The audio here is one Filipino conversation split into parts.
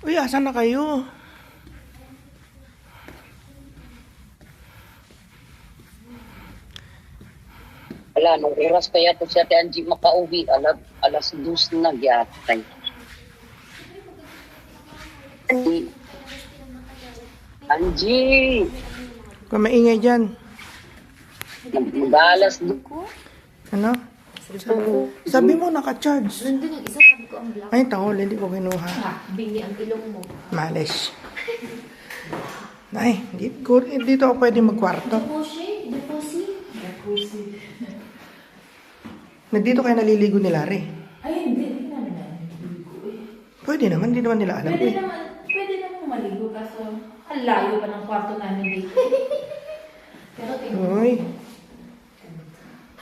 Uy, asan na kayo? Wala, nung oras kaya to siya Angie makauwi, alas 2 na gyatay. Angie! Kung maingay dyan. Mag-alas Ano? Sabi mo naka-charge. Nandun yung isa, sabi ko ang black. Ay, tangol, hindi ko kinuha. Bingi ang ilong mo. Malis. Ay, dito ako pwede magkwarto. Jacuzzi. Nandito kayo naliligo ni Larry. Ay, hindi namin naliligo eh. Pwede naman, hindi naman nila alam Pwede eh. naman maligo, kaso ang layo pa ng kwarto namin dito. Pero tingnan. Uy.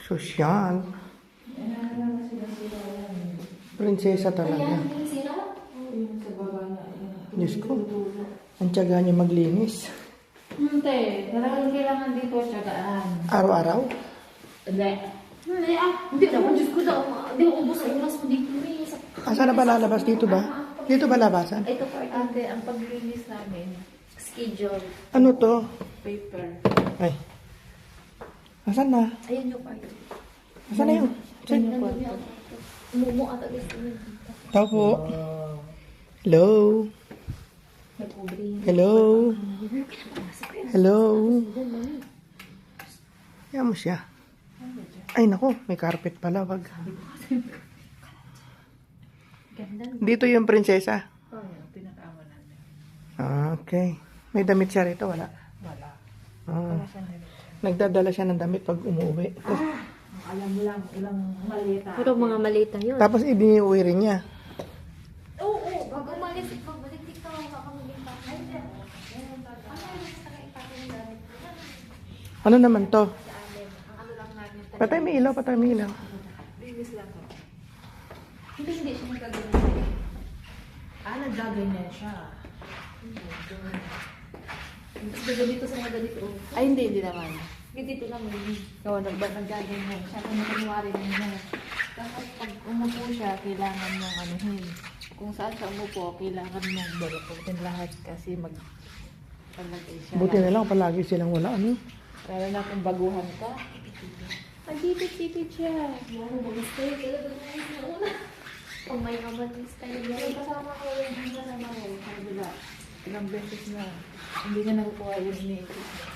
Sosyal. Prinsesa talaga. Ayan, sino? Yung sa baba na. Diyos ko. Ang tiyaga niya maglinis. Hindi, talagang kailangan dito siyagaan. Araw-araw. Hindi. Hindi naman, Diyos ko daw. Hindi ko ubos ang oras mo dito. Asan na ba lalabas? Dito ba? Dito ba labasan? Ito po, ate, ang paglinis namin, schedule, Ano to? paper. Ay. Asan na? Ayun yung part. Asan na yun? Saan? Nandun yung mumu at alis ko yun. Tao po. Hello? Nag-ubring. Hello? Hello? Yan mo siya. Ay, nako. May carpet pala. Wag. Ganda. Dito yung prinsesa. Oh, yun, pinakaama namin. Okay. May damit siya rito. Wala. Wala. Ah. Wala siyang damit. Nagdadala siya ng damit pag umuwi. Alam mo lang, ilang malita. Puro mga malita yun. Tapos iniuwi rin niya. Oo, pag umalis, pagbalik dito, makakamaging Ay, hindi. Ano naman to? Ano lang namin, Patay may ilaw, patay may ilaw. linis lang to. Hindi siya nagkaganyan. Nagkaganyan siya. Tapos gaganito sa mga ganito. Ay, hindi naman. Dito naman. Gawa nagkaganyan siya. Kung nakunwari niya. Tapos pag umupo siya, kailangan mong anuhin. Kung saan siya umupo, kailangan mong balutin lahat kasi palagay siya. Buti na lang palagi silang wala. Ano? Lalo na kung baguhan ka. Pagtipid-tipid siya. Wow, mag-stay. Talaga na una. Kung may kaman style Yung yan. kasama ko yung kasama ko. Kabila. Ilang beses na. Hindi niya nakukuha yung iniisip niya.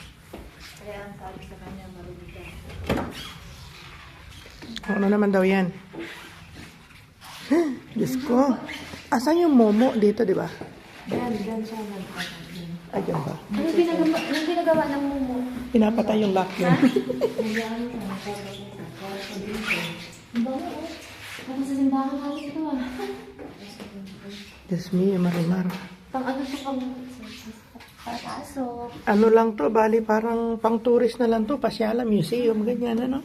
Kaya ang sabi sa kanya, marunong ka. Ano naman daw yan? Diyos ko. Asan yung momo dito, di ba? Yan siya nagkakasin. Ay, dyan ba? Anong ginagawa ng mumo? Pinapatay yung vacuum. Nangyari siya. Nagkakasin sa kwarto dito. Ang bango oh. Parang sa simbahan natin ito ah. Diyos me, marimar. Pang ano siya pang papasok. Ano lang to, bali parang pang tourist na lang to. Pasyala, museum, ganyan, ano?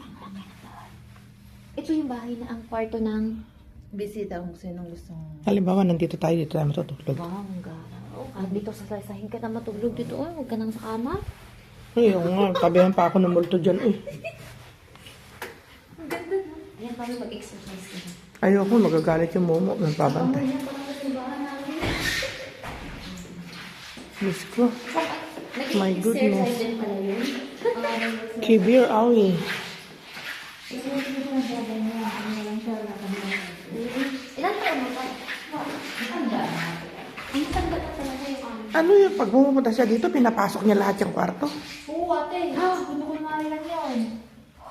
Ito yung bahay na ang kwarto ng Bisita kung sinong gustong... Halimbawa, nandito tayo, dito tayo matutulog. bangga. Oh, dito sa sahin ka na matulog dito. Oh, huwag ka nang sa kama. Ay, oo nga, tabihan pa ako ng multo dyan. Uy, Ang ganda no? Ayan, paano mag-exercise ka na? ayoko, magagalit yung momo. Nagpapantay. Ayan, parang sa simbahan namin. Diyos ko. My goodness. Nag-exercise din pala yun. Kibir Awi. Ilan taon mo pa? Ang tanda na talaga yung ano. Ano yung pag pumunta siya dito, pinapasok niya lahat yung kwarto? Oo, ate. Kunwari lang yan.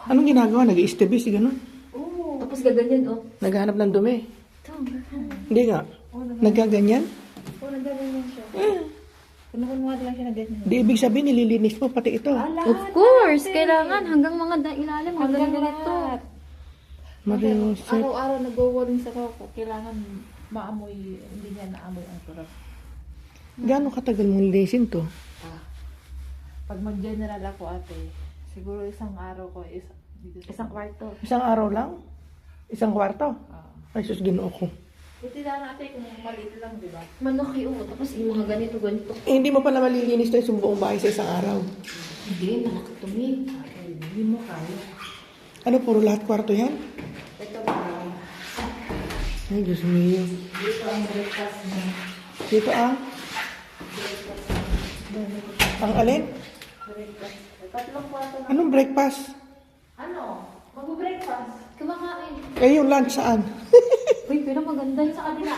Anong ginagawa? Nag-i-istibis, gano'n? Oo. Tapos gaganyan oh. Naghahanap ng dumi. Ito. Hindi nga. Nagaganyan? Oo, nagganyan siya. Kunwari lang siya na ganyan. Di ibig sabihin, nililinis mo pati ito. Of course, kailangan hanggang mga ilalim, hanggang ganito. Mariusip. Araw-araw nag-walling sa ako. Kailangan maamoy, hindi niya naamoy ang turap. Gano'ng katagal mong linisin to? Pag mag-general ako ate, Siguro isang araw ko dito sa Isang kwarto. Isang araw lang? Isang kwarto? Oo. Ay, sus, ginoo ko. Buti na natin kung maliit lang, di ba? Malaki tapos yung mga ganito. Eh, hindi mo pala malilinis na yung buong bahay sa isang araw. Hindi, malaki tumi. Hindi mo kaya. Ano, puro lahat kwarto yan? Ito ba? Ay, Diyos mio. Dito ang breakfast na. Dito ang? Ang alin? Breakfast. Tatlong kwarto na. Anong breakfast? Ano? Mag-breakfast. Kumakain. Eh, yung lunch saan? Uy, pero maganda yun sa kanila.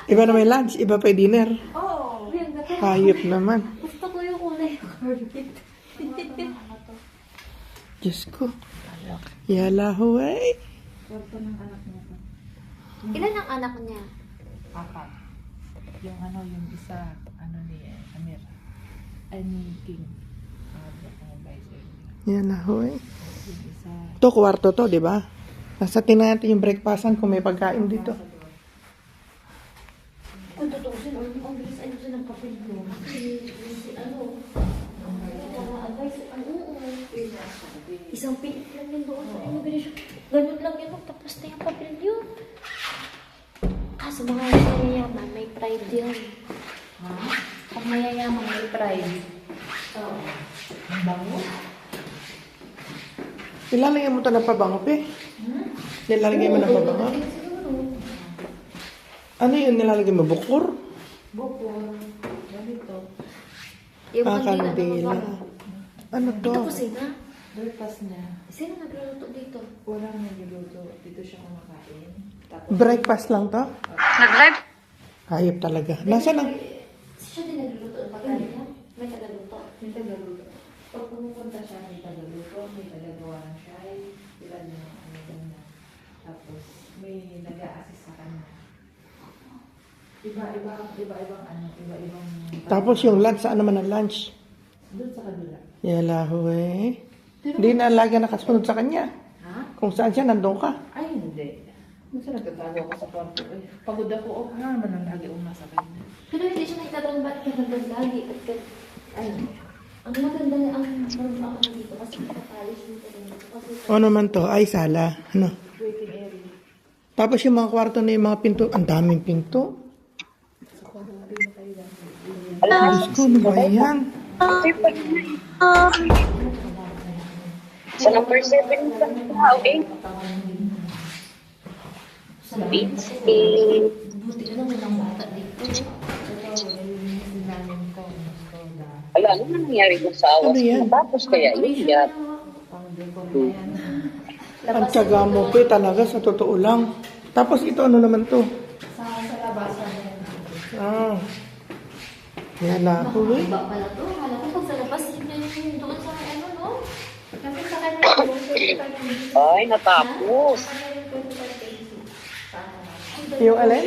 Iba na may lunch, iba pa yung dinner. Oo. Uy, ang ganda. Hayop naman. Gusto ko yung kulay. Diyos ko. Yala ho eh. Kwarto ng anak niya to. Ilan ang anak niya? 4. Yung isa, ni Amir. Ay, ni King. Ang vice. Yala ho eh. Yung isa, Ito, kwarto to, di ba? Nasa tingnan natin yung breakfastan kung may pagkain dito. Kung tutusin, ang bilis ayusin ng kapil mo. Isang pilit lang yun doon sa immigration. Ganun lang yun, tapos na yung papel yun. Kaso mga mayayaman, may pride yun. pag mayayaman, may pride. Oo. Ang bango. Nilalagyan mo ito ng pabango, pe? Nilalagyan mo ng pabango? Ano yun? Nilalagyan mo bukur? Bukol. Ganito. Yung Kandila. Ano to? Ito kusina. Breakfast niya. Sino nagluluto dito? Walang nagluluto. Dito siya kumakain. Tapos, Breakfast lang to? Nag-live? Hayop talaga. Nasaan ang... Siya din nagluluto ng pagkain niya? May tagaluto. may tagaluto. Pag pumupunta siya, may tagaluto, may tagagawa ng chai, sila niya, ganyan. Tapos, may nag-a-assist sa kanya. Iba-ibang Tapos yung lunch, saan naman ang lunch? doon sa kabila. Yala ho eh. Hindi na lagi nakasunod sa kanya. Ha? Kung saan siya, nandun ka. Ay, hindi. Minsan nagtatago ako sa kwarto. Eh, pagod ako. Ano naman ang lagi kong nasa kanya? Pero hindi siya nagtatanong ba't ka nandun lagi? Ay, ang maganda nga ang marunong ako dito kasi nakapalis dito rin. Kasi O naman to, ay sala. Ano? Waiting area. Tapos yung mga kwarto na yung mga pinto, ang daming pinto. Sa kwarto na rin na kayo lang. Diyos ko, ano ba yan? Sa number 7 sa tao eh. buti na lang walang bata dito. Ala, ano na nangyari doon sa awas? Ano yan? Tapos kaya yun yan. Ang tiyaga mo pe talaga, sa totoo lang. Tapos ito, ano naman to? Sa labasan na yan. Ah. Yala ho eh. Iba pala to. Kala ko pag sa labas, yun yung doon sa ano, no? Kasi sa kanya, Ay, natapos. Yung alin?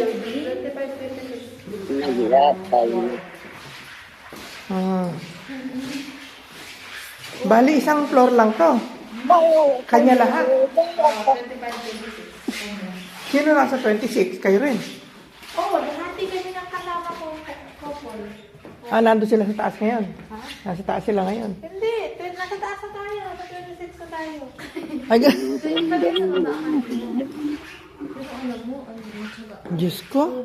Nahirat tayo. Ah. Bali, isang floor lang to. Kanya lahat. Sino nasa 26? Kayo rin. Oo, lahati kami ng kasama ko, couple. Ah, nandun sila sa taas ngayon. Nasa taas sila ngayon. Hindi, nasa taas na tayo. Nasa 26 na tayo. Ay, Diyos ko.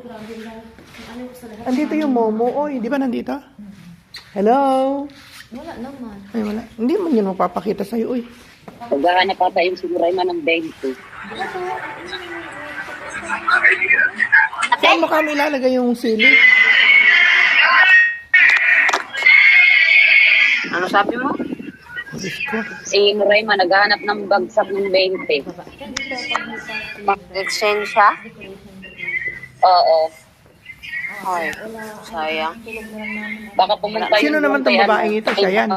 Andito yung Momo. Oy, di ba nandito? Hello? Wala naman. Ay, wala. Hindi man yun mapapakita sa'yo, uy. Maghahanap ata yung siguray man ng 20. Saan mo kami ilalagay yung sili? Ano sabi mo? Diyos ko. Si Rayma naghahanap ng bagsak ng 20. Mag-lisensya? Oo. Ay, sayang. Baka pumunta Sino naman tong babaeng ito? Siya yan?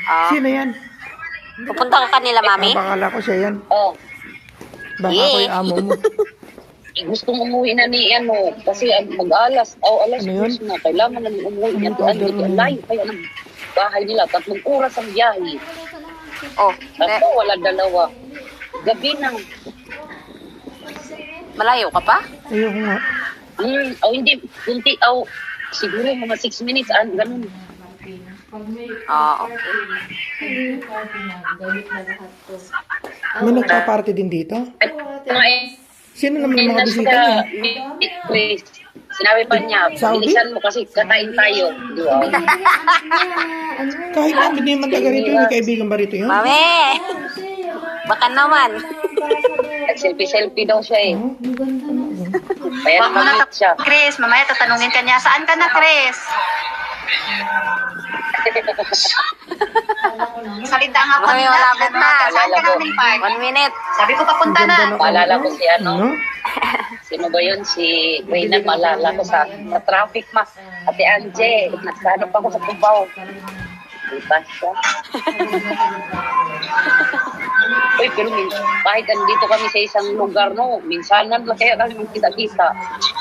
Ah, Sino yan? pupunta ka kanila, mami? Bakala ko siya yan. Oh, Baka ako yung amo mo. gustong umuwi na ni ano kasi mag-alas alas Ano yun? 10 na kailangan na umuwi yan Ano doon order mo? layo kaya ng bahay nila 3 oras ang biyahe. Oh, Ako wala dalawa. Gabi na. malayo ka pa? Ayoko nga. Hindi kunti siguro mga 6 minutes ganun. parking. Pag may Ah, parking, parking na, gamit na lahat to. May nagpa-party din dito? Sino naman ang mga bisita niya? Chris, sinabi pa niya, Saudi? bilisan mo kasi kakain tayo. Di ba? Kahit na hindi naman taga rito, may kaibigan ba rito yun? Mami! Baka naman. Selfie-selfie daw siya eh. Oh, Kaya Huwag mo na nakamit siya. Chris, mamaya tatanungin ka niya, saan ka na, Chris? Salita nga Mami, kanina, malapit na. saan ka namin park? 1 minute. Sabi ko papunta ang ganda na. ng Maalala ko si ano? Sino ba yun? Si Reyna, maalala ko sa traffic ma. Ate Anje, nagsanap ako sa Cubao. Diba siya? Uy, pero kahit andito kami sa isang lugar, no, minsanan lang kaya kami magkita-kita.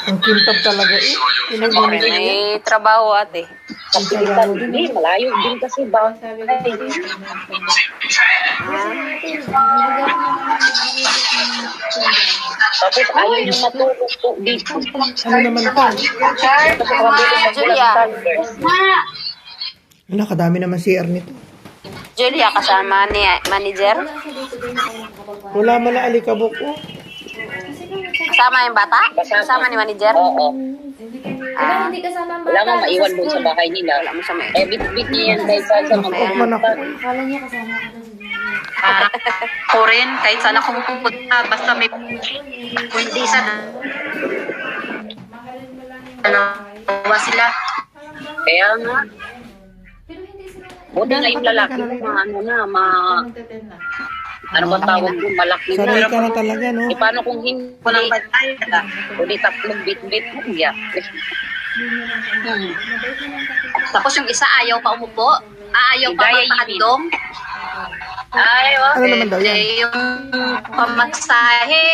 Ang kintab talaga eh. Mami, may trabaho ate. Kasi kita, hindi, malayo din kasi ba? Tapos ayaw yung matulog po dito. Ano naman to? Kasi kami Julia. Wala, kadami naman CR nito. Julia, kasama ni manager. Wala man na alikabok oh. Kasama yung bata? Kasama ni manager? Oo. Ah, Hindi kasama ang bata. Wala nga maiwan doon sa bahay nila. wala mo sa may. Eh, bit-bit niya yan dahil sa Nakapag man ako. Akala niya kasama ka na Ako rin, kahit saan ako pupunta, basta may hindi sa dalawa sila. Kaya nga, Pero hindi sila. buti nga yung lalaki mo, ano na, Magte-10 na. ano ba tawag doon, malaki Sanay na. ka na talaga, no? Eh, paano kung hindi, Walang bayad. o di tatlong bit-bit mo, yeah. Tapos yung isa ayaw pa umupo, ayaw pa Hidayah magpakandong. Ay, oh. Ano naman daw yan? Eh, yung pamasahe,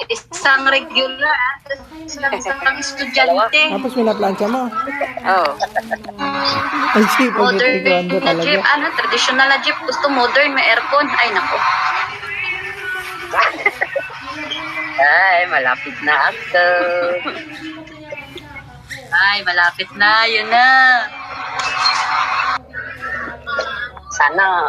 isang regular, isang estudyante. Tapos may na-plancha mo. Oh. Ang sipag Modern ni Grando na jeep, talaga. traditional na jeep. Gusto modern, may aircon. Ay, nako. Ay, malapit na ako. Ay, malapit na, yun na. Sana